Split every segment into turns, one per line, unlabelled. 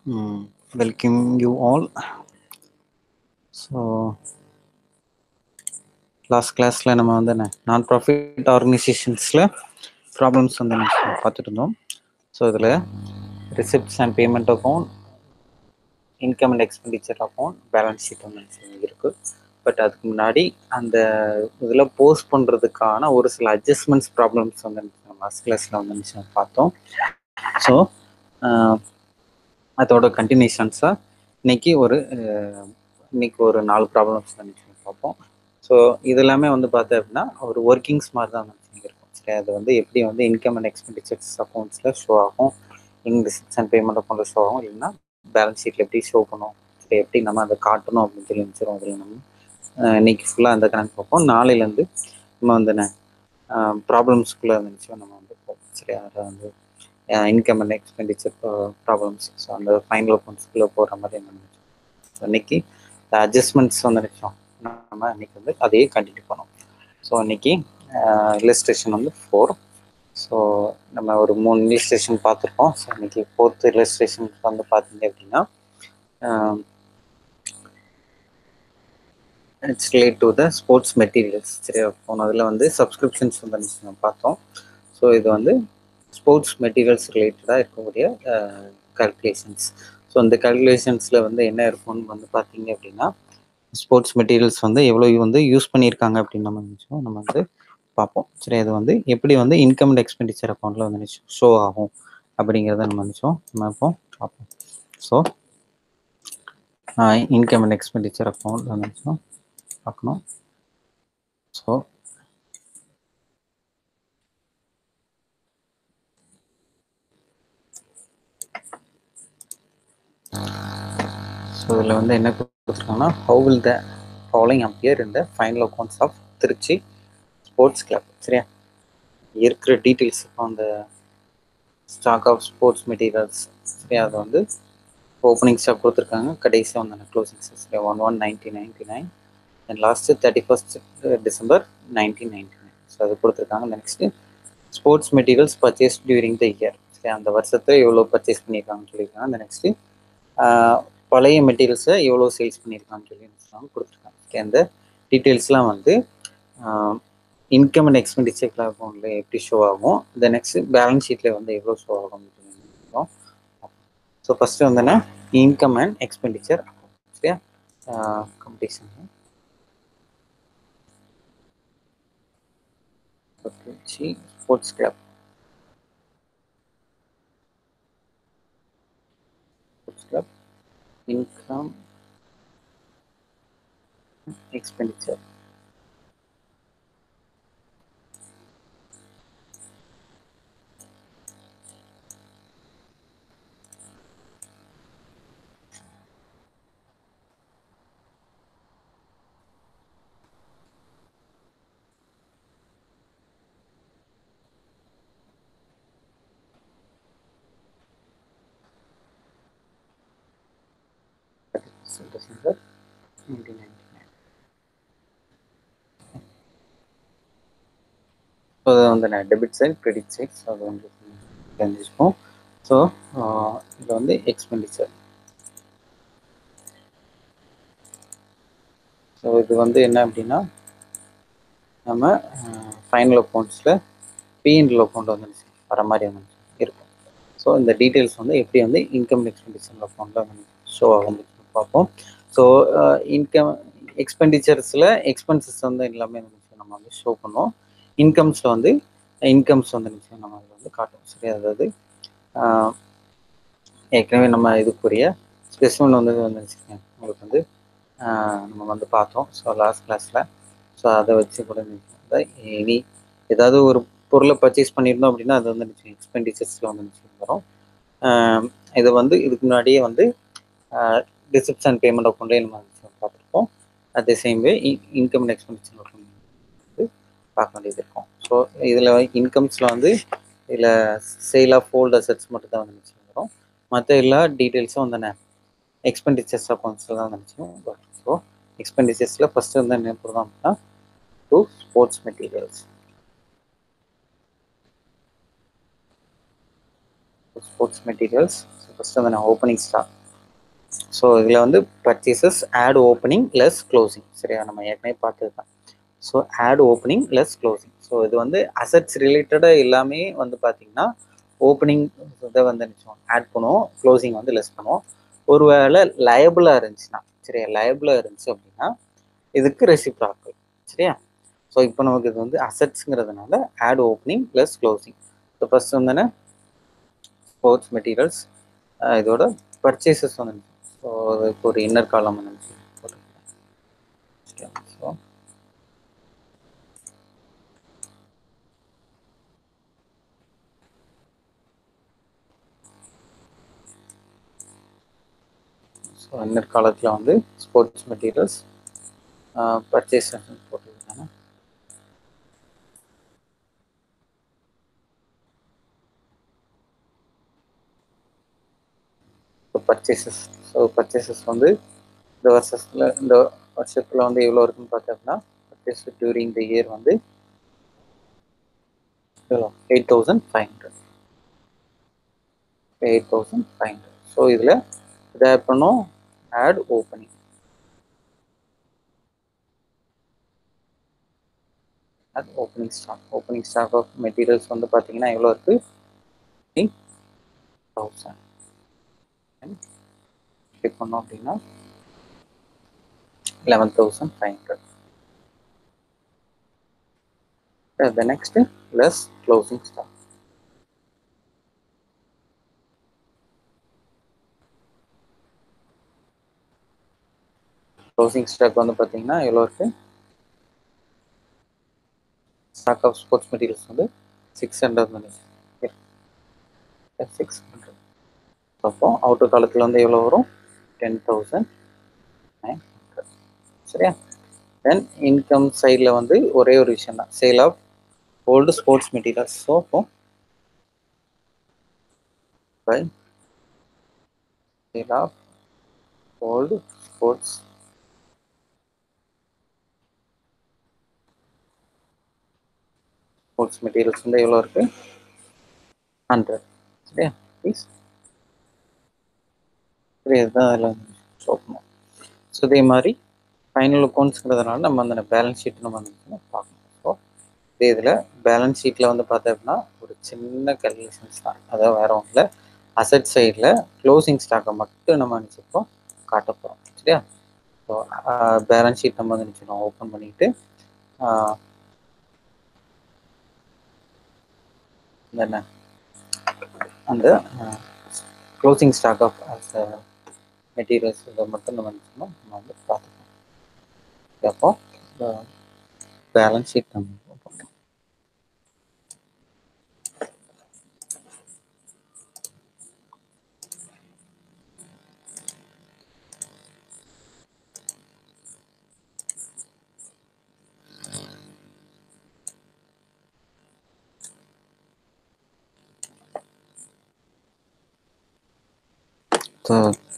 Welcome you all. So last classல நம்ம வந்து நான் ப்ராஃபிட் ஆர்கனைசேஷன்ஸில் ப்ராப்ளம்ஸ் வந்து பார்த்துட்டு இருந்தோம். ஸோ இதில் receipts and payment account, income and expenditure account, balance sheet வந்து இருக்குது. பட் அதுக்கு முன்னாடி அந்த இதில் போஸ்ட் பண்ணுறதுக்கான ஒரு சில அட்ஜஸ்ட்மெண்ட்ஸ் ப்ராப்ளம்ஸ் வந்து லாஸ்ட் கிளாஸில் வந்து பார்த்தோம். ஸோ அதோட கண்டினியூஷன்ஸாக இன்னைக்கு ஒரு 4 ப்ராப்ளம்ஸ் வந்து பார்ப்போம். ஸோ இது எல்லாமே வந்து பார்த்தேன் அப்படின்னா ஒரு ஒர்க்கிங்ஸ் மாதிரி தான் இருக்கும். சரி, அது வந்து எப்படி வந்து இன்கம் அண்ட் எக்ஸ்பெண்டிச்சர்ஸ் அக்கௌண்ட்ஸில் ஷோ ஆகும், ரிசிப்ட்ஸ் அண்ட் பேமெண்ட் அக்கௌண்ட்டில் ஷோ ஆகும், இல்லைன்னா பேலன்ஸ் ஷீட்டில் எப்படி ஷோ பண்ணும், சரி எப்படி நம்ம அதை காட்டணும் அப்படின்னு சொல்லி நினச்சிரும். அதில் நம்ம இன்னைக்கு ஃபுல்லாக அந்த கணக்கு பார்ப்போம். நாளையிலேருந்து நம்ம வந்து ப்ராப்ளம்ஸ்குள்ளே நினச்சோம் நம்ம வந்து போவோம். சரி, அதில் வந்து income and expenditure problems, so அந்த ஃபைனல் அக்கௌண்ட்ஸ்குள்ளே போகிற மாதிரி என்ன நினச்சோம். ஸோ இன்னைக்கு அட்ஜஸ்ட்மெண்ட்ஸ் வந்து நினச்சோம் நம்ம இன்னைக்கு வந்து அதையே கண்டினியூ பண்ணோம். ஸோ இன்னைக்கு இல்லஸ்ட்ரேஷன் வந்து 4. ஸோ நம்ம ஒரு 3 இல்லஸ்ட்ரேஷன் பார்த்துருக்கோம். ஸோ இன்னைக்கு 4th இல்லஸ்ட்ரேஷன் வந்து பார்த்தீங்க அப்படின்னா it's relate to the sports materials. சரியா, போனதில் வந்து சப்ஸ்கிரிப்ஷன்ஸ் வந்து நம்ம பார்த்தோம். ஸோ இது வந்து ஸ்போர்ட்ஸ் மெட்டீரியல்ஸ் ரிலேட்டடாக இருக்கக்கூடிய கால்குலேஷன்ஸ். ஸோ அந்த கால்குலேஷன்ஸில் வந்து என்ன இருக்கும்னு வந்து பார்த்தீங்க அப்படின்னா ஸ்போர்ட்ஸ் மெட்டீரியல்ஸ் வந்து எவ்வளோ வந்து யூஸ் பண்ணியிருக்காங்க அப்படின்னு நம்ம வந்து பார்ப்போம். சரி, அது வந்து எப்படி வந்து இன்கம் அண்ட் எக்ஸ்பெண்டிச்சர் அக்கௌண்ட்டில் வந்து ஷோ ஆகும் அப்படிங்கிறத நம்ம இப்போ பார்ப்போம். So income and expenditure account வந்து பார்க்கணும். ஸோ இதில் வந்து என்ன கொடுத்துருக்காங்கன்னா how will the following appear in the final accounts of Trichy sports club. சரியா, இருக்கிற டீட்டெயில்ஸ் இப்போ அந்த ஸ்டாக் ஆஃப் ஸ்போர்ட்ஸ் மெட்டீரியல்ஸ். சரியா, அது வந்து ஓப்பனிங் ஸ்டாக் கொடுத்துருக்காங்க, கடைசியாக வந்து க்ளோசிங் ஸ்டாக். சரியா, 1/1/1999 and last 31st December 1999. So அது கொடுத்துருக்காங்க. Next sports materials purchase during the year. சரி, அந்த வருஷத்தை எவ்வளோ பர்ச்சேஸ் பண்ணியிருக்காங்கன்னு சொல்லியிருக்காங்க. அந்த நெக்ஸ்ட்டு பழைய மெட்டீரியல்ஸை எவ்வளோ சேல்ஸ் பண்ணியிருக்காங்கன்னு சொல்லி கொடுத்துருக்காங்க. ஓகே, அந்த டீட்டெயில்ஸ்லாம் வந்து இன்கம் அண்ட் எக்ஸ்பெண்டிச்சர் அக்கௌண்ட்டில் எப்படி ஷோ ஆகும், இந்த நெக்ஸ்ட்டு பேலன்ஸ் ஷீட்டில் வந்து எவ்வளோ ஷோ ஆகும். ஸோ ஃபஸ்ட்டு வந்து இன்கம் அண்ட் எக்ஸ்பெண்டிச்சர் அக்கௌண்ட். சரியா, competition sports club. Income expenditure. December 1999. So அது வந்து debit side, credit side. So அது வந்து தெரிஞ்சுப்போம். ஸோ இதில் வந்து எக்ஸ்பெண்டிச்சர். ஸோ இது வந்து என்ன அப்படின்னா நம்ம ஃபைனல் அக்கௌண்ட்ஸில் பிஎன்எல் அக்கௌண்ட் வந்து வர மாதிரி வந்து இருக்கும். ஸோ இந்த டீட்டெயில்ஸ் வந்து எப்படி வந்து இன்கம் எக்ஸ்பெண்டிச்சர் அக்கௌண்ட்டில் வந்து ஷோ ஆகும் பார்ப்போம். ஸோ இன்கம் எக்ஸ்பெண்டிச்சர்ஸில் எக்ஸ்பென்சஸ் வந்து எல்லாமே நம்ம வந்து ஷோ பண்ணுவோம். இன்கம்ஸில் வந்து இன்கம்ஸ் வந்து நம்ம அதில் வந்து காட்டும். சரி, அதாவது ஏற்கனவே நம்ம இதுக்குரிய ஸ்பெசிஃபிக் வந்து வச்சுருக்கேன் உங்களுக்கு வந்து நம்ம வந்து பார்த்தோம். ஸோ லாஸ்ட் கிளாஸில். ஸோ அதை வச்சு கூட இனி ஏதாவது ஒரு பொருளை பர்ச்சேஸ் பண்ணியிருந்தோம் அப்படின்னா அது வந்து எக்ஸ்பெண்டிச்சர்ஸில் வந்து வரும். இதை வந்து இதுக்கு முன்னாடியே வந்து ரிசிப்ட்ஸ் அண்ட் பேமெண்ட் அக்கௌண்ட்லேயே நம்ம பார்த்துருப்போம். At the same way income and expenditure account வந்து பார்க்க வேண்டியது இருக்கும். ஸோ இதில் இன்கம்ஸில் வந்து இதில் சேல் ஆஃப் ஓல்டு அசெட்ஸ் மட்டும் தான் வந்து வரும். மற்ற எல்லா டீட்டெயில்ஸும் வந்து எக்ஸ்பெண்டிச்சர்ஸ் அக்கௌண்ட்ஸில் தான் நினச்சோம். ஸோ எக்ஸ்பெண்டிச்சர்ஸில் ஃபஸ்ட்டு வந்து என்ன போடுறோம் அப்படின்னா to sports materials. Sports materials first வந்து நான் ஓப்பனிங் ஸ்டாக். ஸோ இதில் வந்து purchases add opening less closing. சரியா, நம்ம ஏற்கனவே பார்த்தது தான். So add opening less closing. So இது வந்து அசட்ஸ் ரிலேட்டடாக எல்லாமே வந்து பார்த்தீங்கன்னா ஓப்பனிங் இதை வந்து ஆட் பண்ணுவோம், க்ளோசிங் வந்து லெஸ் பண்ணுவோம். ஒருவேளை லயபிளாக இருந்துச்சுன்னா, சரியா, லயபிளாக இருந்துச்சு அப்படின்னா இதுக்கு ரெசிப்ராக்கல். சரியா, ஸோ இப்போ நமக்கு இது வந்து அசட்ஸுங்கிறதுனால add opening plus closing. So first வந்து ஸ்போர்ட்ஸ் மெட்டீரியல்ஸ், இதோட பர்ச்சேசஸ் வந்து ஸோ இப்போ ஒரு இன்னர் காலம் வந்துச்சு. ஸோ இன்னர் காலத்தில் வந்து ஸ்போர்ட்ஸ் மெட்டீரியல்ஸ் பர்ச்சேசஸ் போட்டுருக்காங்க. பர்ச்சேசஸ், ஸோ பர்ச்சேசஸ் வந்து இந்த வருஷத்தில் வந்து எவ்வளோ இருக்குன்னு பார்த்தோம்னா பர்ச்சேஸ் டியூரிங் த இயர் வந்து 8,500. 8,500. ஸோ இதில் இதை ஆட் பண்ணோம், add opening. Add opening stock. Opening stock of materials வந்து பார்த்தீங்கன்னா எவ்வளோ இருக்குது? 1000. கிளிக் பண்ணோம் அப்படின்னா 11,500. The next less closing stock. Closing stock வந்து பார்த்தீங்கன்னா எவ்வளோ இருக்கு? ஸ்டாக் ஆஃப் ஸ்போர்ட்ஸ் மெட்டீரியல்ஸ் வந்து 600 மணி. 600. அப்போ அவுட்டர் காலத்தில் வந்து எவ்வளோ வரும்? 10,900. சரியா, தென் இன்கம் சைடில் வந்து ஒரே ஒரு விஷயம் தான், sale of old sports materials. So by sale of old sports materials வந்து எவ்வளோ இருக்கு? 100. சரியா ப்ளீஸ், இதுதான் அதில் சொல்லணும். ஸோ இதே மாதிரி ஃபைனல் அக்கௌண்ட்ஸ்ங்கிறதுனால நம்ம அந்த பேலன்ஸ் ஷீட் நம்ம வந்து பார்க்கணும். ஸோ இதே இதில் பேலன்ஸ் ஷீட்டில் வந்து பார்த்தோம் அப்படின்னா ஒரு சின்ன கேல்குலேஷன்ஸ் தான், அதாவது வேறு ஒன்றில் அசட் சைடில் க்ளோசிங் ஸ்டாக்கை மட்டும் நம்ம நினச்சிப்போம் காட்ட போகிறோம். சரியா, ஸோ பேலன்ஸ் ஷீட் நம்ம வந்து நினச்சிடும் ஓப்பன் பண்ணிவிட்டு என்ன அந்த க்ளோசிங் ஸ்டாக் ஆஃப் மெட்டீரியல்ஸ் இதை மட்டும் நம்ம நினச்சோம் நம்ம வந்து பார்த்துக்கோம். அப்போ பேலன்ஸ் ஷீட் நம்ம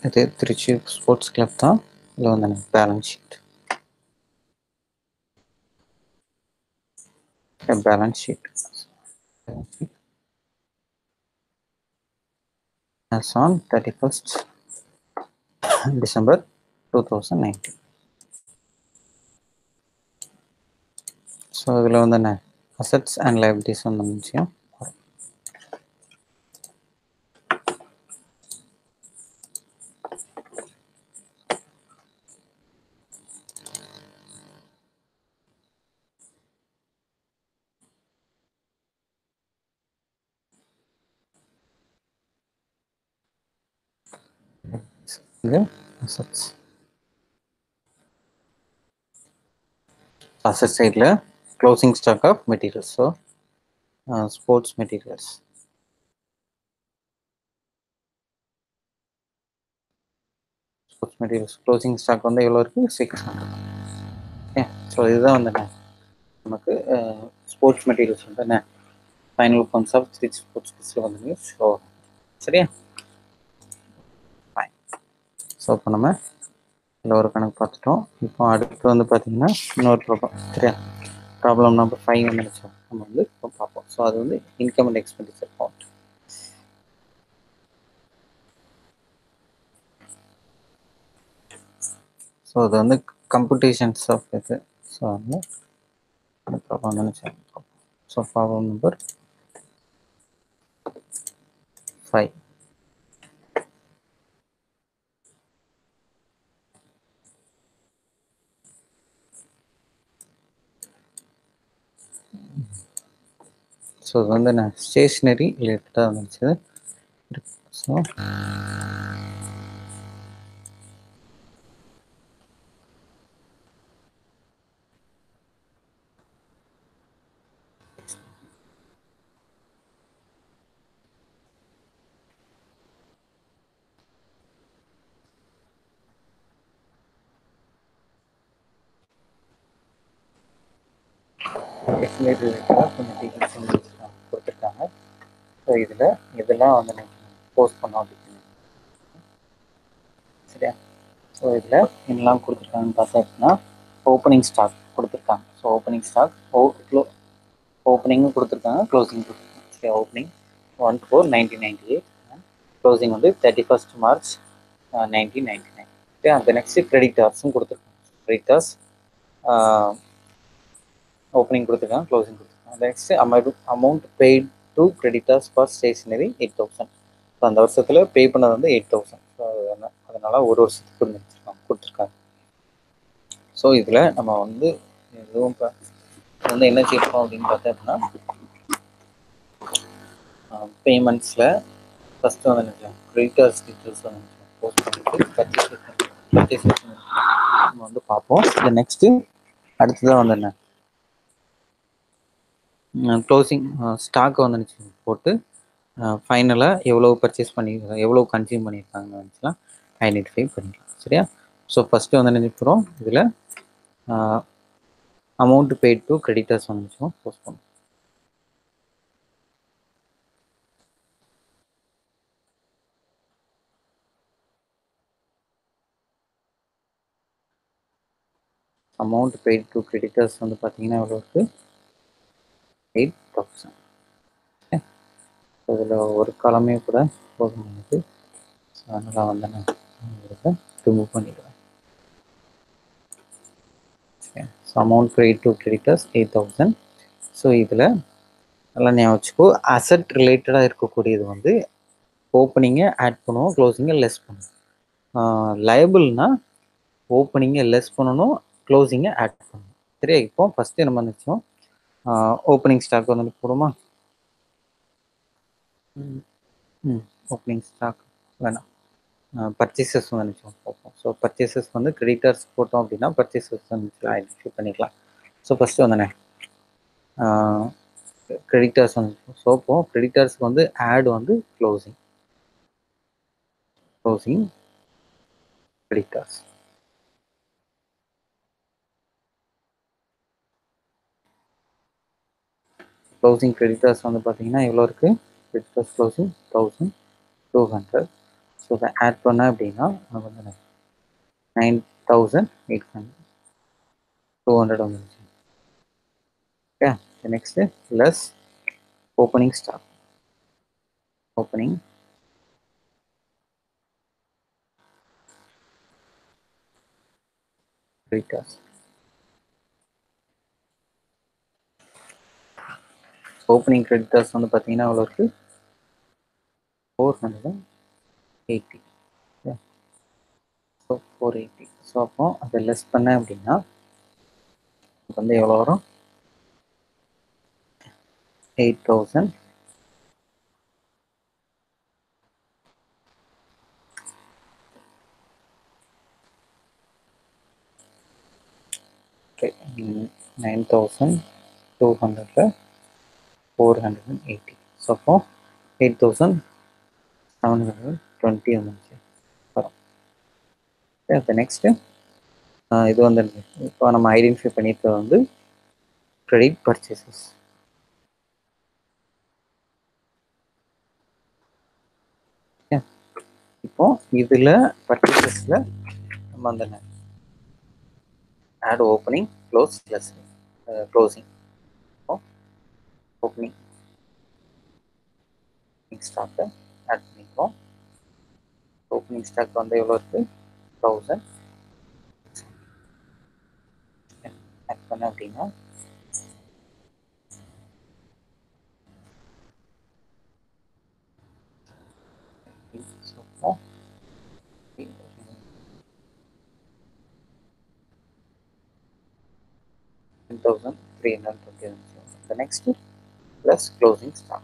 இது திருச்சி ஸ்போர்ட்ஸ் கிளப் தான். இதில் வந்து balance sheet, balance sheet as on 31st December 2019. So இதில் வந்து என்ன அசட்ஸ் அண்ட் லைபிலிட்டிஸ் வந்து நிச்சயம் இது அசட்ஸ். அசட் சைடில் closing stock of materials. So sports materials closing stock வந்து எவ்வளோ இருக்குது? 600. ஓகே, ஸோ இதுதான் வந்து என்ன நமக்கு ஸ்போர்ட்ஸ் மெட்டீரியல்ஸ் வந்து என்ன final accounts of Trichy sports கிட்ஸில் வந்து ஷோ. சரியா, ஃபைன். ஸோ இப்போ நம்ம இதில் ஒரு கணக்கு பார்த்துட்டோம். இப்போ அடுத்து வந்து பார்த்தீங்கன்னா இன்னொரு ப்ராப்ளம். சரியா, ப்ராப்ளம் நம்பர் 5 வந்து நினச்சோம் நம்ம வந்து இப்போ பார்ப்போம். ஸோ அது வந்து income and expenditure account. So அது வந்து கம்ப்யூட்டேஷன்ஸ் ஆஃப் இது. ஸோ வந்து ப்ராப்ளம் நினச்சேன். So problem number 5. ஸோ இது வந்து நான் ஸ்டேஷ்னரி ரிலேட்டடாக இருந்துச்சு. ஸோ ஸ்டேஷ்னரி ரிலேட்டடாக கொஞ்சம் டீட்டெயில்ஸ் வந்து கொடுத்துருக்காங்க. ஸோ இதில் இதெல்லாம் வந்து நீங்கள் போஸ்ட் பண்ணோம் அப்படின்னு சரியா. ஸோ இதில் என்னெல்லாம் கொடுத்துருக்காங்கன்னு பார்த்தா அப்படின்னா ஓப்பனிங் ஸ்டாக் கொடுத்துருக்காங்க. ஸோ ஓப்பனிங் ஸ்டாக் ஓப்பனிங்கும் கொடுத்துருக்காங்க, க்ளோசிங் கொடுத்துருக்காங்க. சரி, ஓப்பனிங் 1/4/1998 க்ளோசிங் வந்து 31st March 1999. ஓகே, அந்த நெக்ஸ்ட்டு கிரெடிட்டார்ஸும் கொடுத்துருக்காங்க. கிரெடிட்டார்ஸ் ஓப்பனிங் கொடுத்துருக்காங்க, க்ளோசிங் கொடுத்துருக்காங்க. Next amount paid to creditors for stationery 8000. So அந்த வருஷத்தில் பே பண்ணது வந்து 8000. ஸோ அதனால் ஒரு வருஷத்துக்கு கொடுத்துருக்காங்க. ஸோ இதில் நம்ம வந்து எதுவும் இப்போ வந்து என்ன செய்யணும் அப்படின்னு பார்த்தோம் அப்படின்னா பேமெண்ட்ஸில் ஃபஸ்ட்டு வந்து என்ன கிரெடிட்டர்ஸ் டீட்டெயில்ஸ் வந்து போஸ்ட் பண்ணிட்டு பர்ச்சேஸ் நம்ம வந்து பார்ப்போம். இந்த நெக்ஸ்ட்டு அடுத்ததாக வந்து என்ன க்ளோசிங் ஸ்டாக்கை வந்து போட்டு ஃபைனலாக எவ்வளோ பர்ச்சேஸ் பண்ணியிருக்காங்க, எவ்வளோ கன்சியூம் பண்ணியிருக்காங்கன்னு வந்துச்சுலாம் ஐடென்டிஃபை பண்ணிக்கலாம். சரியா. ஸோ ஃபஸ்ட்டு வந்து நினைக்கிறோம் இதில் அமௌண்ட் பெய்ட் டு கிரெடிட்டர்ஸ் வந்துச்சும் போஸ்ட் பண்ணும். அமௌண்ட் பெய்ட் டு கிரெடிட்டர்ஸ் வந்து பார்த்தீங்கன்னா எவ்வளோ இருக்குது, 8000. இதில் ஒரு காலமே கூட போதும் எனக்கு. ஸோ அதனால் வந்து நான் இதை ரிமூவ் பண்ணிடுவேன். So amount paid to creditors 8000. So இதில் நல்லா ஞாபகம் வச்சுக்கோ, அசட் ரிலேட்டடாக இருக்கக்கூடியது வந்து ஓப்பனிங்கை ஆட் பண்ணுவோம், க்ளோசிங்கை லெஸ் பண்ணுவோம். லைபிள்னா ஓப்பனிங்கை லெஸ் பண்ணணும், க்ளோசிங்கை ஆட் பண்ணணும். சரியா. இப்போ ஃபஸ்ட்டு நம்ம நினச்சோம் ஓப்பனிங் ஸ்டாக் வந்து போடுமா. ஓப்பனிங் ஸ்டாக் வேணாம், பர்ச்சேசஸ் வந்து நினச்சோம் பார்ப்போம். ஸோ பர்ச்சேசஸ் வந்து கிரெடிட்டர்ஸ் போட்டோம் அப்படின்னா பர்ச்சேசஸ் வந்து ஐடென்டிஃபை பண்ணிக்கலாம். ஸோ ஃபஸ்ட்டு வந்து கிரெடிட்டர்ஸ் வந்து ஸோ இப்போ கிரெடிட்டர்ஸ்க்கு வந்து ஆட் வந்து க்ளோசிங் கிரெடிட்டர்ஸ். க்ளோசிங் கிரெடிட்டர்ஸ் வந்து பார்த்தீங்கன்னா எவ்வளோ இருக்குது, கிரெடிட்டர்ஸ் க்ளோசிங் 1200. ஸோ இதை ஆட் பண்ண அப்படின்னா நமக்கு வந்து 9800 200 வந்துருச்சு. Okay, next less opening stock. Opening creditors. Opening creditors வந்து பார்த்தீங்கன்னா எவ்வளோ இருக்குது, 480. ஸோ 480. ஸோ அப்போ அதை லெஸ் பண்ண அப்படின்னா வந்து எவ்வளோ வரும், 8000 9200 480. ஸோ அப்போ 8720 வந்துச்சு வரும். இப்போ நெக்ஸ்ட்டு இது வந்து இப்போ நம்ம ஐடென்டிஃபை பண்ணியிருக்கிறது வந்து கிரெடிட் பர்ச்சேசஸ். இப்போ இதில் பர்ச்சேசஸில் நம்ம அந்த add opening close plus closing. Opening ஸ்டாக்கை ஆட் பண்ணிக்கிறோம். ஓப்பனிங் ஸ்டாக் வந்து எவ்வளோ இருக்குது, 1000. பண்ண அப்படின்னா the next plus closing stock.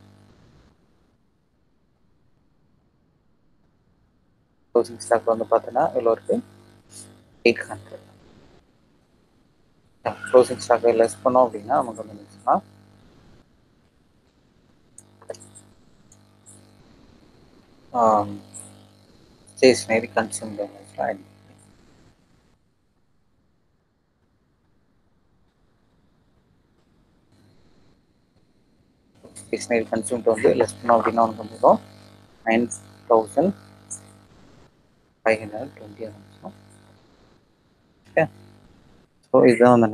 Closing stock வந்து பார்த்தீங்கன்னா இவ்வளோ இருக்கு 800. க்ளோசிங் ஸ்டாக்கை லெஸ் பண்ணோம் அப்படின்னா நமக்கு வந்து இருந்துச்சுன்னா ஸ்டேஷனரி கன்சூமர் ஸ்டேஷனரி கன்சூமர் வந்து லெஸ் பண்ணோம் அப்படின்னா நமக்கு வந்துடும் 9,520 இருந்துச்சுன்னா. ஓகே, ஸோ இதுதான் வந்து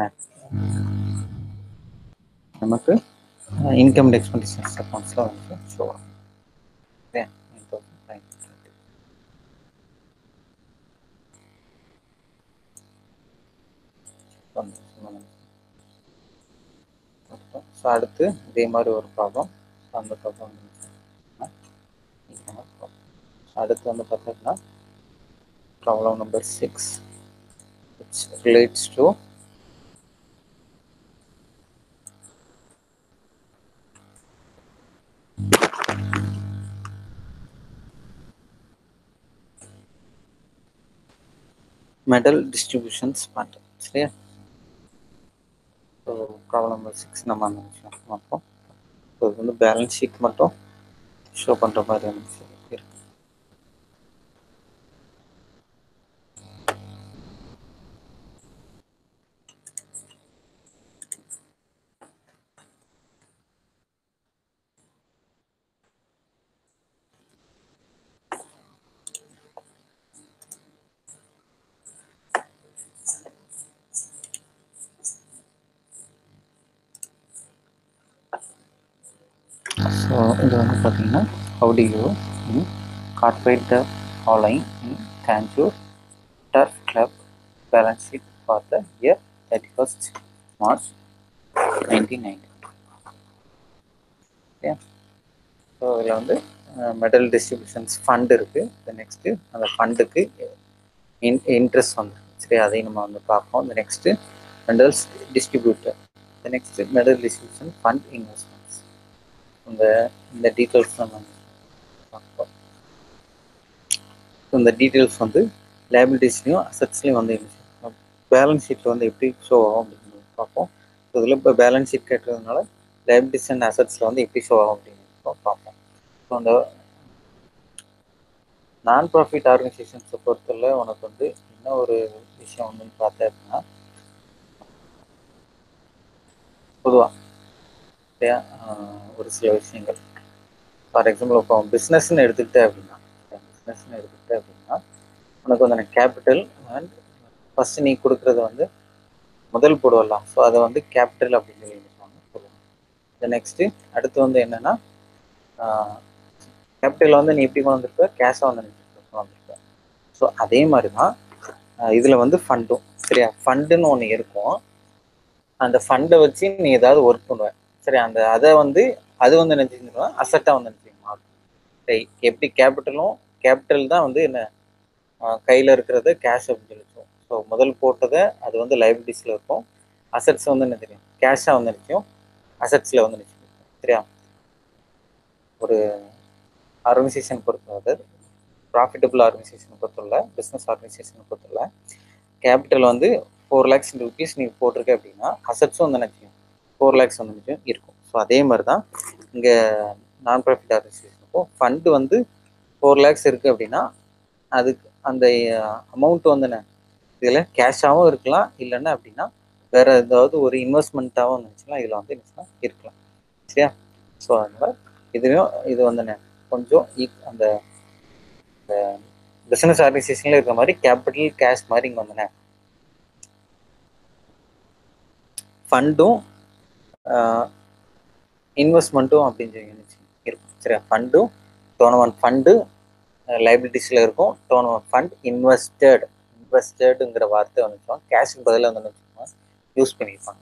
நமக்கு இன்கம் அண்ட் எக்ஸ்பெண்டிச்சர்ஸ் அக்கௌண்ட்ஸில் வந்து ஷோ ஆகும். ஓகே, 9,520. ஸோ அடுத்து இதே மாதிரி ஒரு ப்ராப்ளம். அந்த ப்ராப்ளம் அடுத்து வந்து பார்த்தீங்கன்னா problem number 6 which relates to medal distributions பண்ணுறோம். சரியா? ஸோ ப்ராப்ளம் நம்பர் 6 நம்ம அந்த விஷயம் பார்ப்போம். ஸோ இது வந்து பேலன்ஸ் ஷீட் மட்டும் ஷோ பண்ணுற மாதிரி இருந்துச்சு இருக்கு. ஸோ இது வந்து பார்த்தீங்கன்னா how do you incorporate the following in Tanjore Turf Club balance sheet for the year 31st March 1990. Okay, so இதில் வந்து மெடல் டிஸ்ட்ரிபியூஷன்ஸ் ஃபண்ட் இருக்குது. நெக்ஸ்ட்டு அந்த ஃபண்டுக்கு இன்ட்ரெஸ்ட் வந்து சரி, அதையும் நம்ம வந்து பார்ப்போம். இந்த நெக்ஸ்ட்டு மெடல்ஸ் டிஸ்ட்ரிபியூட்டர், இந்த next medal distribution fund investments, இந்த டீட்டெயில்ஸ் நம்ம பார்ப்போம். இந்த டீட்டெயில்ஸ் வந்து லைபிலிட்டிஸ்லையும் அசட்ஸ்லையும் வந்து பேலன்ஸ் ஷீட்டில் வந்து எப்படி ஷோ ஆகும் அப்படின்னு பார்ப்போம். ஸோ இதில் இப்போ பேலன்ஸ் ஷீட் கேட்டதுனால லைபிலிட்டிஸ் அண்ட் அசட்ஸில் வந்து எப்படி ஷோ ஆகும் அப்படின்னு பார்ப்போம். ஸோ அந்த நான் ப்ராஃபிட் ஆர்கனைசேஷன்ஸை பொறுத்தவரை உனக்கு வந்து என்ன ஒரு விஷயம் வந்து பார்த்தேன் அப்படின்னா பொதுவாக ஒரு சில விஷயங்கள், ஃபார் எக்ஸாம்பிள் இப்போ பிஸ்னஸ்ன்னு எடுத்துக்கிட்டேன் அப்படின்னா உனக்கு வந்து கேபிட்டல் அண்ட் ஃபர்ஸ்ட் நீ கொடுக்குறது வந்து முதல் போடுவலாம். ஸோ அதை வந்து கேபிட்டல் அப்படின்னு சொல்லி சொல்லுவாங்க. இந்த நெக்ஸ்ட்டு அடுத்து வந்து என்னென்னா கேபிட்டல் வந்து நீ எப்படி வந்திருக்க, கேஷாக வந்து வந்திருக்க. ஸோ அதே மாதிரி தான் இதில் வந்து ஃபண்டும். சரியா? ஃபண்டுன்னு ஒன்று இருக்கும். அந்த ஃபண்டை வச்சு நீ ஏதாவது ஒர்க் பண்ணுவேன். சரி, அதை வந்து அது வந்து என்ன செஞ்சுருவேன், அசட்டாக வந்து மாறும். சரி, எப்படி கேபிட்டல் தான் வந்து என்ன கையில் இருக்கிறத கேஷ் அப்படின்னு சொல்லிச்சோம். ஸோ முதல் போட்டதை அது வந்து லைபிலிட்டிஸில் இருக்கும். அசட்ஸ் வந்து என்ன தெரியும், கேஷாக வந்து நிற்கும், அசட்ஸில் வந்து நிற்கும். சரியா? ஒரு ஆர்கனைசேஷன் பொறுத்தவரை ப்ராஃபிட்டபிள் ஆர்கனைசேஷனை பொறுத்தவரை பிஸ்னஸ் ஆர்கனைசேஷனை பொறுத்தவரை கேபிட்டல் வந்து 4 lakhs rupees நீங்கள் போட்டிருக்க அப்படின்னா அசட்ஸும் வந்து நினைக்கும் 4 lakhs வந்து இருக்கும். ஸோ அதே மாதிரி தான் இங்கே நான் ப்ராஃபிட் ஆர்கனைசேஷனுக்கும் ஃபண்டு வந்து 4 lakhs இருக்குது அப்படின்னா அதுக்கு அந்த அமௌண்ட் வந்து என்ன இதில் கேஷாகவும் இருக்கலாம், இல்லைன்னா அப்படின்னா வேற ஏதாவது ஒரு இன்வெஸ்ட்மெண்ட்டாகவும் இருந்துச்சுன்னா இதில் வந்து இருக்கலாம். சரியா? ஸோ அதனால் இதுலையும் இது வந்து கொஞ்சம் அந்த பிஸ்னஸ் ஆர்கனைசேஷன்ல இருக்கிற மாதிரி கேபிட்டல் கேஷ் மாதிரி இங்கே வந்து ஃபண்டும் இன்வெஸ்ட்மெண்ட்டும் அப்படின்னு சொல்லி இருக்கும். சரியா? ஃபண்டும் டோர்னமெண்ட் ஃபண்டு லைபிலிட்டிஸில் இருக்கும். டோர்னமெண்ட் ஃபண்ட் இன்வெஸ்டடுங்கிற வார்த்தை வந்து கேஷுக்கு பதிலாக வந்து யூஸ் பண்ணியிருப்பாங்க.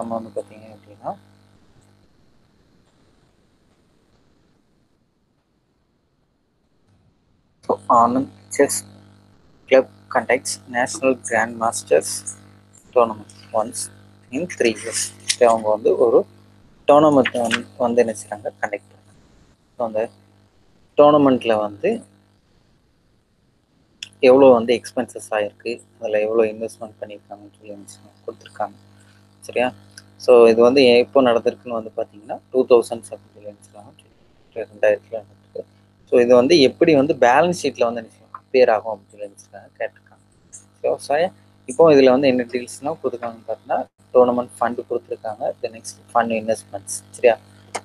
நம்ம வந்து பார்த்தீங்க அப்படின்னா Anand chess club conducts national grandmasters tournament once in 3 years. அவங்க வந்து ஒரு டோர்னமெண்ட் வந்து என்ன செய்றாங்க, கண்டக்ட் பண்ணுறாங்க. ஸோ அந்த டோர்னமெண்ட்டில் வந்து எவ்வளோ வந்து எக்ஸ்பென்சஸ் ஆகிருக்கு, அதில் எவ்வளோ இன்வெஸ்ட்மெண்ட் பண்ணியிருக்காங்கன்னு சொல்லி கொடுத்துருக்காங்க. சரியா? ஸோ இது வந்து எப்போ நடந்திருக்குன்னு வந்து பார்த்தீங்கன்னா 2007 2000 நடந்திருக்கு. ஸோ இது வந்து எப்படி வந்து பேலன்ஸ் ஷீட்டில் வந்து அப்பியர் ஆகும் அப்படின்னு சொல்லி கேட்டிருக்காங்க. ஸோ இப்போ இதில் வந்து என்ன டீல்ஸ்னால் கொடுத்துருக்காங்கன்னு பார்த்தீங்கன்னா டோர்னமெண்ட் ஃபண்டு கொடுத்துருக்காங்க. Next fund investments. சரியா?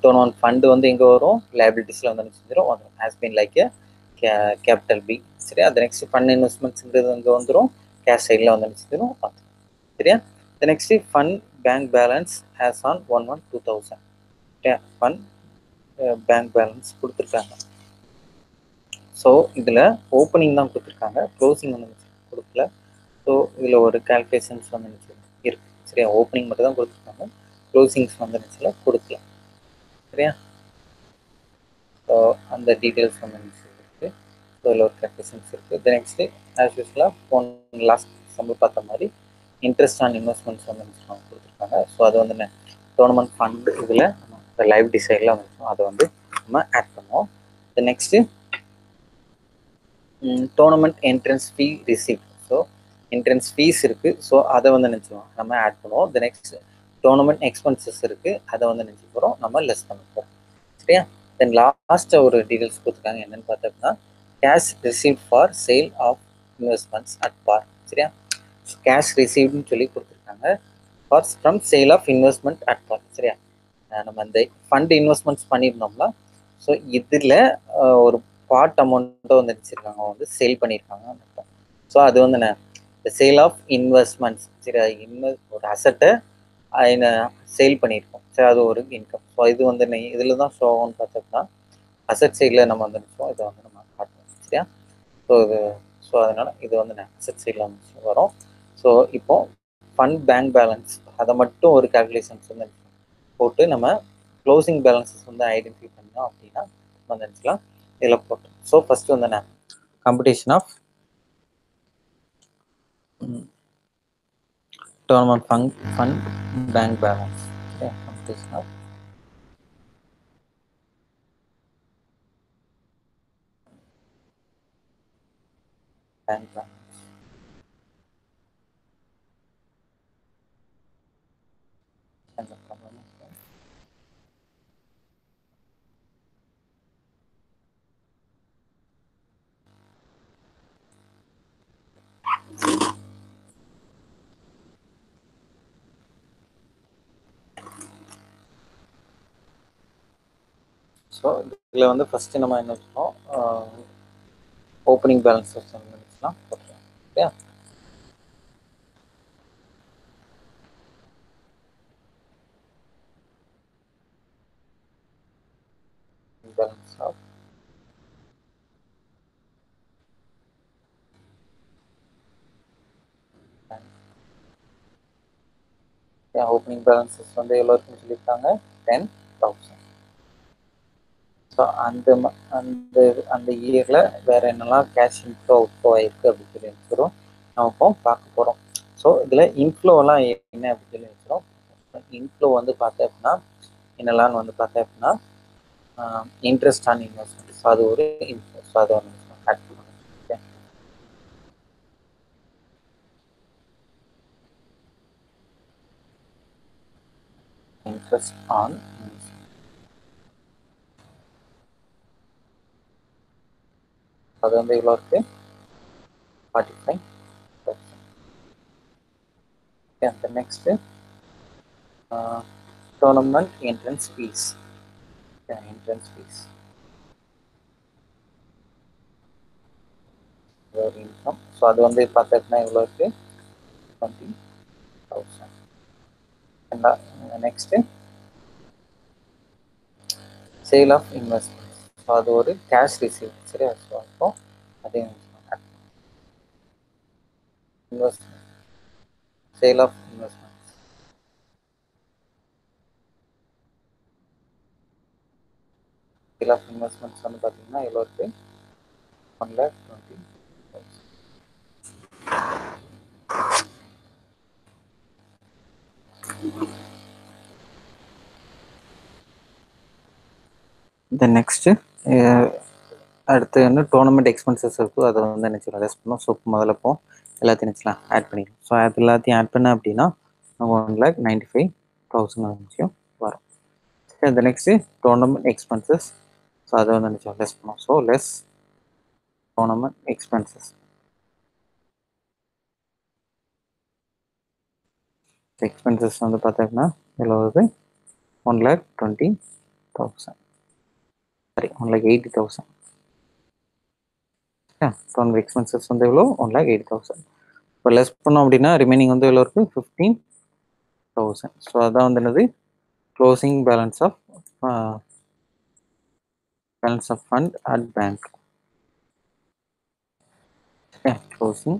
டோர்னமெண்ட் ஃபண்டு வந்து எங்கே வரும், லைபிலிட்டிஸில் வந்து செஞ்சிடும், has been like a capital B. சரியா? அது நெக்ஸ்ட் ஃபண்ட் இன்வெஸ்ட்மெண்ட்ஸ்ங்கிறது இங்கே வந்துடும், கேஷ் சைடில் வந்து செஞ்சிடும். சரியா? Next fund bank balance has on 1/1/2000. Fund bank balance கொடுத்துருக்காங்க. ஸோ இதில் ஓப்பனிங் தான் கொடுத்துருக்காங்க, க்ளோசிங் வந்து கொடுக்கல. ஸோ இதில் ஒரு கால்குலேஷன்ஸ் வந்து இருக்கு. சரியா? ஓப்பனிங் மட்டும் தான் கொடுத்துருக்காங்க, க்ளோசிங்ஸ் வந்து கொடுக்கல. சரியா? ஸோ அந்த டீட்டெயில்ஸ் வந்து இருக்குது. ஸோ இதில் ஒரு கால்குலேஷன்ஸ் இருக்குது. நெக்ஸ்ட்டு ஆஸ் யூஸ்வலாக லாஸ்ட் சம்பளம் பார்த்த மாதிரி இன்ட்ரெஸ்ட் ஆன் இன்வெஸ்ட்மெண்ட்ஸ் வந்து கொடுத்துருக்காங்க. ஸோ அது வந்து டோர்னமெண்ட் ஃபண்டு இதில் லைவ் டிசைடில் வந்து அதை வந்து நம்ம ஆட் பண்ணுவோம். நெக்ஸ்ட்டு டோர்னமெண்ட் என்ட்ரன்ஸ் ஃபீ ரிசீப்ட். ஸோ என்ட்ரன்ஸ் ஃபீஸ் இருக்குது, ஸோ அதை வந்து நினச்சிடுவோம் நம்ம ஆட் பண்ணுவோம். நெக்ஸ்ட் டோர்னமெண்ட் எக்ஸ்பென்சஸ் இருக்குது, அதை வந்து நினச்சி போகிறோம் நம்ம லெஸ் பண்ண போகிறோம். சரியா? தென் லாஸ்ட்டாக ஒரு டீட்டெயில்ஸ் கொடுத்துருக்காங்க, என்னென்னு பார்த்தோம்னா cash received for sale of investments at par. சரியா? கேஷ் ரிசீவ்டுன்னு சொல்லி கொடுத்துருக்காங்க for from sale of investment at par. சரியா? நம்ம அந்த ஃபண்ட் இன்வெஸ்ட்மெண்ட்ஸ் பண்ணியிருந்தோம்னா, ஸோ இதில் ஒரு பார்ட் அமௌண்ட்டை வந்து வச்சுருக்காங்க, வந்து சேல் பண்ணியிருக்காங்க. ஸோ அது வந்து என்ன, சேல் ஆஃப் இன்வெஸ்ட்மெண்ட்ஸ். சரி, ஒரு அசட்டை சேல் பண்ணியிருக்கோம். சரி, அது ஒரு இன்கம். ஸோ இது வந்து இதில் தான் ஷோ ஆகும்னு பார்த்தோம்னா அசட் சைடில் நம்ம வந்து நினைச்சோம், இதை வந்து நம்ம காட்டுவோம். சரியா? ஸோ அதனால் இது வந்து அசட் சைடில் வந்து வரும். ஸோ இப்போ ஃபண்ட் பேங்க் பேலன்ஸ் அதை மட்டும் ஒரு கால்குலேஷன்ஸ் வந்து போட்டு நம்ம க்ளோசிங் பேலன்ஸஸ் வந்து ஐடென்டிஃபை பண்ணோம் அப்படின்னா வந்து நினச்சிக்கலாம் இதில் போட்டு. ஸோ ஃபஸ்ட்டு வந்து என்ன, competition of tournament fund bank balance. Competition of bank balance. So இதில் வந்து ஃபஸ்ட்டு நம்ம என்ன வச்சுக்கோம், ஓப்பனிங் பேலன்ஸ் வச்சுலாம் போட்டுருவோம். சரியா? பேலன்ஸ் ஆஃப் ஓப்பனிங் பேலன்ஸஸ் வந்து எவ்வளோ இருக்குன்னு சொல்லியிருக்காங்க, 10,000. ஸோ அந்த அந்த அந்த இயரில் வேறு என்னெல்லாம் கேஷ் இன்ஃப்ளோ அவுட்ஃப்ளோ ஆகிருக்கு அப்படின்னு சொல்லி வச்சுக்கிறோம் நம்ம இப்போ பார்க்க போகிறோம். ஸோ இதில் இன்ஃப்ளோலாம் என்ன அப்படின்னு சொல்லி வச்சுக்கிறோம். இன்ஃப்ளோ வந்து பார்த்தேன் அப்படின்னா என்னெல்லாம் வந்து பார்த்தேன் அப்படின்னா இன்ட்ரெஸ்ட் ஆன் இன்வெஸ்ட்மெண்ட். ஸோ அது ஒரு இன்ஃப்ளோ. ஸோ அதை வந்து ஆட் பண்ணுவோம். இன்ட்ரெஸ்ட் ஆன் அது வந்து இவ்வளோ இருக்கு, 45%. அந்த next tournament entrance fees. Entrance fees ஒரு இன்கம். ஸோ அது வந்து பார்த்தோம்னா இவ்வளோ இருக்கு, 20,000. Next sale of investment. So அது ஒரு கேஷ் ரிசீவ். சரியா? ஸோ அப்போ அதே investment, sale of investment. Sale of investments வந்து பார்த்தீங்கன்னா எவ்வளோ இருக்குது? 1,20,000. தென் நெக்ஸ்ட்டு அடுத்து வந்து டோர்னமெண்ட் எக்ஸ்பென்சஸ் இருக்கும், அதை வந்து என்ன லெஸ் பண்ணோம். ஸோ முதல்ல இப்போ எல்லாத்தையும் நினச்சிக்கலாம் ஆட் பண்ணிக்கலாம். ஸோ அது எல்லாத்தையும் ஆட் பண்ண அப்படின்னா 1,95,000 நிச்சயம் வரும். இந்த நெக்ஸ்ட்டு டோர்னமெண்ட் எக்ஸ்பென்சஸ். ஸோ அதை வந்து நினச்சோம் லெஸ் பண்ணோம். So less tournament expenses. Expenses வந்து பார்த்தீங்கன்னா எவ்வளோ வருது? 1,20,000. சரி, 1,80,000. டோர்னமெண்ட் எக்ஸ்பென்சஸ் வந்து எவ்வளோ? 1,80,000. இப்போ லெஸ் பண்ணோம் அப்படின்னா ரிமைனிங் வந்து எவ்வளோ இருக்குது? 15,000. ஸோ அதான் வந்து என்னது? Closing balance of fund at bank. Closing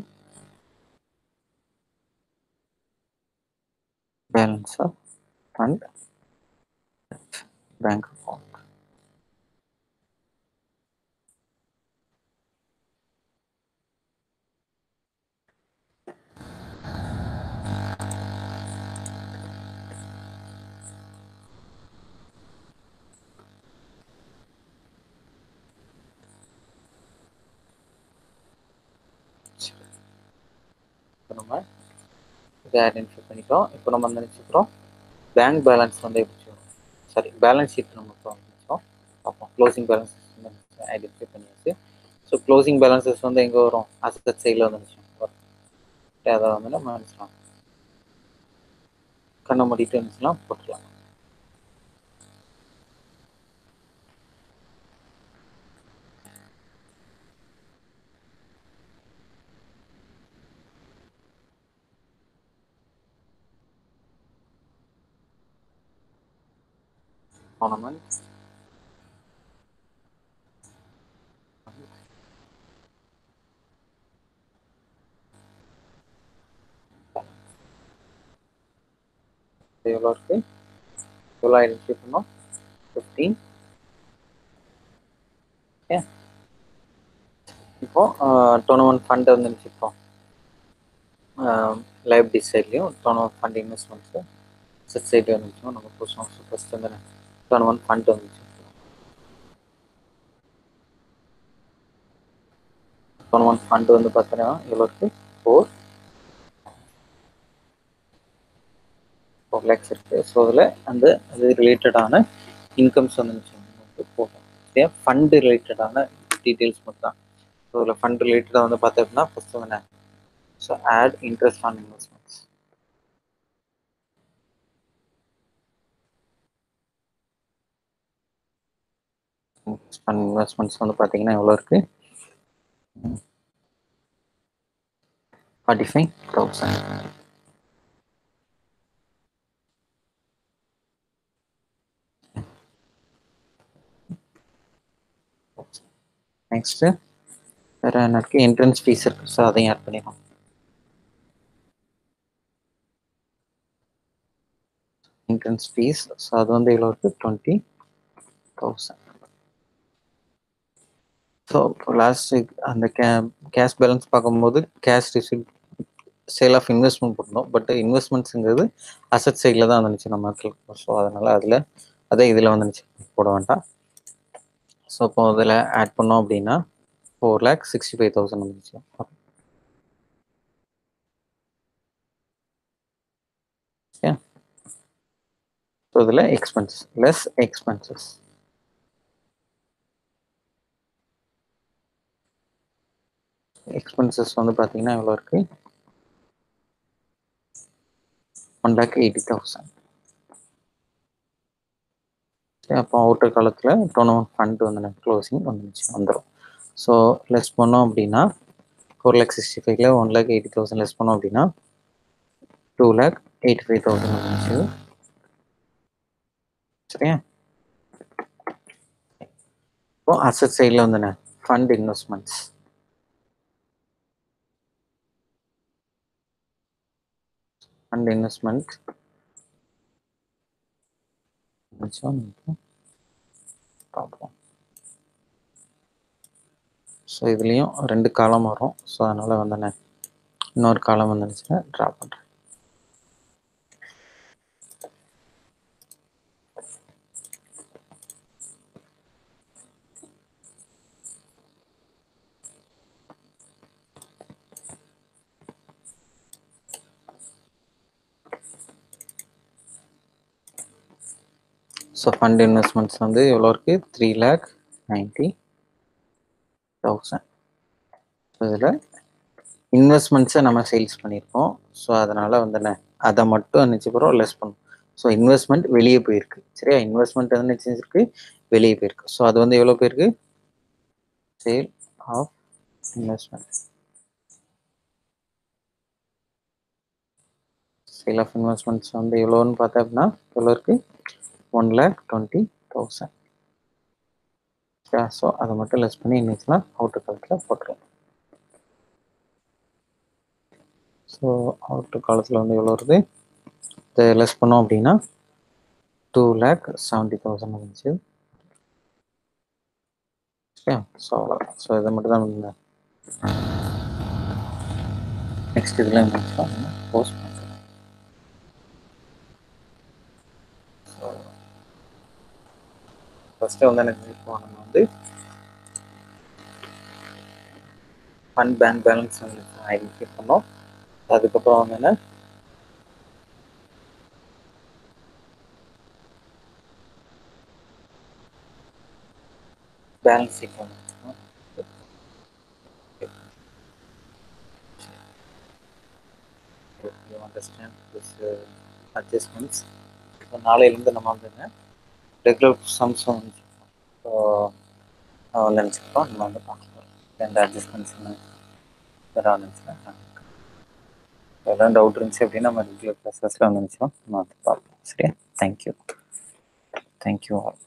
balance of fund at bank account. இப்போ நம்ம இதை ஐடென்டிஃபை பண்ணிட்டோம். இப்போ நம்ம நினச்சிக்கிறோம் பேங்க் பேலன்ஸ் வந்து எப்படி வரும்? சாரி, பேலன்ஸ் ஷீட் நம்ம இப்போ நினச்சோம். அப்போ க்ளோசிங் பேலன்ஸ் ஐடென்டிஃபை பண்ணியாச்சு. ஸோ க்ளோசிங் பேலன்சஸ் வந்து எங்கே வரும்? அசட் சைடில் வந்து நினச்சோம் வரும். அதை வந்து நம்ம நினச்சலாம், கண்ணை மூடிட்டு நினச்சலாம் போட்டுக்கலாம். Ornaments. எவ்வளோ இருக்கு? எவ்வளோ ஐடென்டிஃபை பண்ணோம்? 15. ஓகே, இப்போ டோர்னமெண்ட் ஃபண்ட் வந்து நினச்சிப்போம். லைபிலிட்டி சைட்லையும் டோர்னமெண்ட் ஃபண்ட் இன்வெஸ்ட்மெண்ட்ஸு செட் சைட்லையும் வந்துச்சோம். நம்ம புதுசாக ஃபஸ்ட் வந்து டோர்னமெண்ட் ஃபண்ட் வந்துச்சு. டோர்னமெண்ட் ஃபண்ட் வந்து பார்த்தீங்கன்னா எவ்வளோ இருக்குது? 4 lakhs இருக்குது. ஸோ அதில் அந்த அது ரிலேட்டடான இன்கம்ஸ் வந்து போகும். ஓகே, ஃபண்டு ரிலேட்டடான டீட்டெயில்ஸ் மட்டும் தான். ஸோ அதில் ஃபண்ட் ரிலேட்டடாக வந்து பார்த்தோம்னா ஃபஸ்ட்டு என்ன? So add interest on investments. Investments வந்து பார்த்தீங்கன்னா எவ்வளோ இருக்குது? 45,000. நெக்ஸ்ட்டு வேறு என்ன இருக்குது? என்ட்ரன்ஸ் ஃபீஸ் இருக்குது. ஸோ அதையும் ஆட் பண்ணிடலாம். என்ட்ரன்ஸ் ஃபீஸ், ஸோ அது வந்து எவ்வளோ இருக்குது? 20,000. ஸோ லாஸ்ட் அந்த கேஷ் பேலன்ஸ் பார்க்கும்போது cash receive sale of investment போடணும். பட் இன்வெஸ்ட்மெண்ட்ஸுங்கிறது அசட் சைடில் தான் வந்துச்சு நம்ம. ஸோ அதனால் அதில் அதே இதில் வந்துச்சு போட வேண்டாம். ஸோ இப்போ அதில் ஆட் பண்ணோம் அப்படின்னா 4,65,000 வந்துச்சு. ஓகே, ஸோ இதில் எக்ஸ்பென்சஸ் லெஸ் எக்ஸ்பென்சஸ். எக்ஸ்பென்சஸ் வந்து பார்த்தீங்கன்னா எவ்வளோ இருக்குது? 1,80,000. அப்போ அவுட்டர் காலத்தில் டோர்னமெண்ட் ஃபண்ட் வந்து க்ளோசிங் வந்துடும். ஸோ லெஸ் பண்ணோம் அப்படின்னா 4,65,000 1,80,000 லெஸ் பண்ணோம் அப்படின்னா 2,85,000 வந்துச்சு. சரியா? இப்போ அசட் சைடில் வந்து என்ன? Fund investments. ஃபண்ட் இன்வெஸ்ட்மெண்ட் பார்ப்போம். ஸோ இதுலேயும் 2 காலம் வரும். ஸோ அதனால் வந்து நான் இன்னொரு காலம் வந்துருச்சுன்னா ட்ரா பண்ணுறேன். ஸோ ஃபண்ட் இன்வெஸ்ட்மெண்ட்ஸ் வந்து எவ்வளோ இருக்குது? 3,90,000. ஸோ இதில் இன்வெஸ்ட்மெண்ட்ஸை நம்ம சேல்ஸ் பண்ணியிருக்கோம். ஸோ அதனால் வந்து என்ன, அதை மட்டும் நினச்சிக்கிறோம் லெஸ் பண்ணும். ஸோ இன்வெஸ்ட்மெண்ட் வெளியே போயிருக்கு. சரியா? இன்வெஸ்ட்மெண்ட் வந்து நினச்சிருக்கு வெளியே போயிருக்கு. ஸோ அது வந்து எவ்வளோ போயிருக்கு? Sale of investment. Sale of investments வந்து எவ்வளோன்னு பார்த்தா அப்படின்னா எவ்வளோ இருக்குது? 1,20,000. ஸோ அதை மட்டும் லெஸ் பண்ணி இன்னைக்குலாம் அவுட்டர் காலத்தில் போட்டுருவோம். ஸோ அவுட்டர் காலத்தில் வந்து எவ்வளோ வருது? இதை லெஸ் பண்ணோம் அப்படின்னா 2,70,000 வந்துச்சு. ஓகே, ஸோ அவ்வளோதான். ஸோ இதை மட்டும் தான் நெக்ஸ்ட் இதில் போஸ்ட் பண்ணுறோம். ஸோ ஃபஸ்ட்டு வந்து என்ன பண்ணிப்போம், நம்ம வந்து ஃபண்ட் பேங்க் பேலன்ஸ் வந்து ஐடென்டிஃபை பண்ணோம். அதுக்கப்புறம் வந்து என்ன, பேலன்ஸ் ஷீட் பண்ணணும். You understand this adjustments. So நாளையிலேருந்து நம்ம வந்து என்ன ரெகுலர் சம்ஸ் வந்து ஸோ வந்து நினச்சிருக்கோம். நம்ம வந்து பார்க்கலாம் எந்த அட்ஜஸ்ட்மெண்ட்ஸ் இருந்துச்சுன்னா எதாவது டவுட் இருந்துச்சு அப்படின்னா நம்ம ரெகுலர் க்ளாஸஸில் வந்து நினச்சோம் நம்ம வந்து பார்ப்போம். சரியா? Thank you all.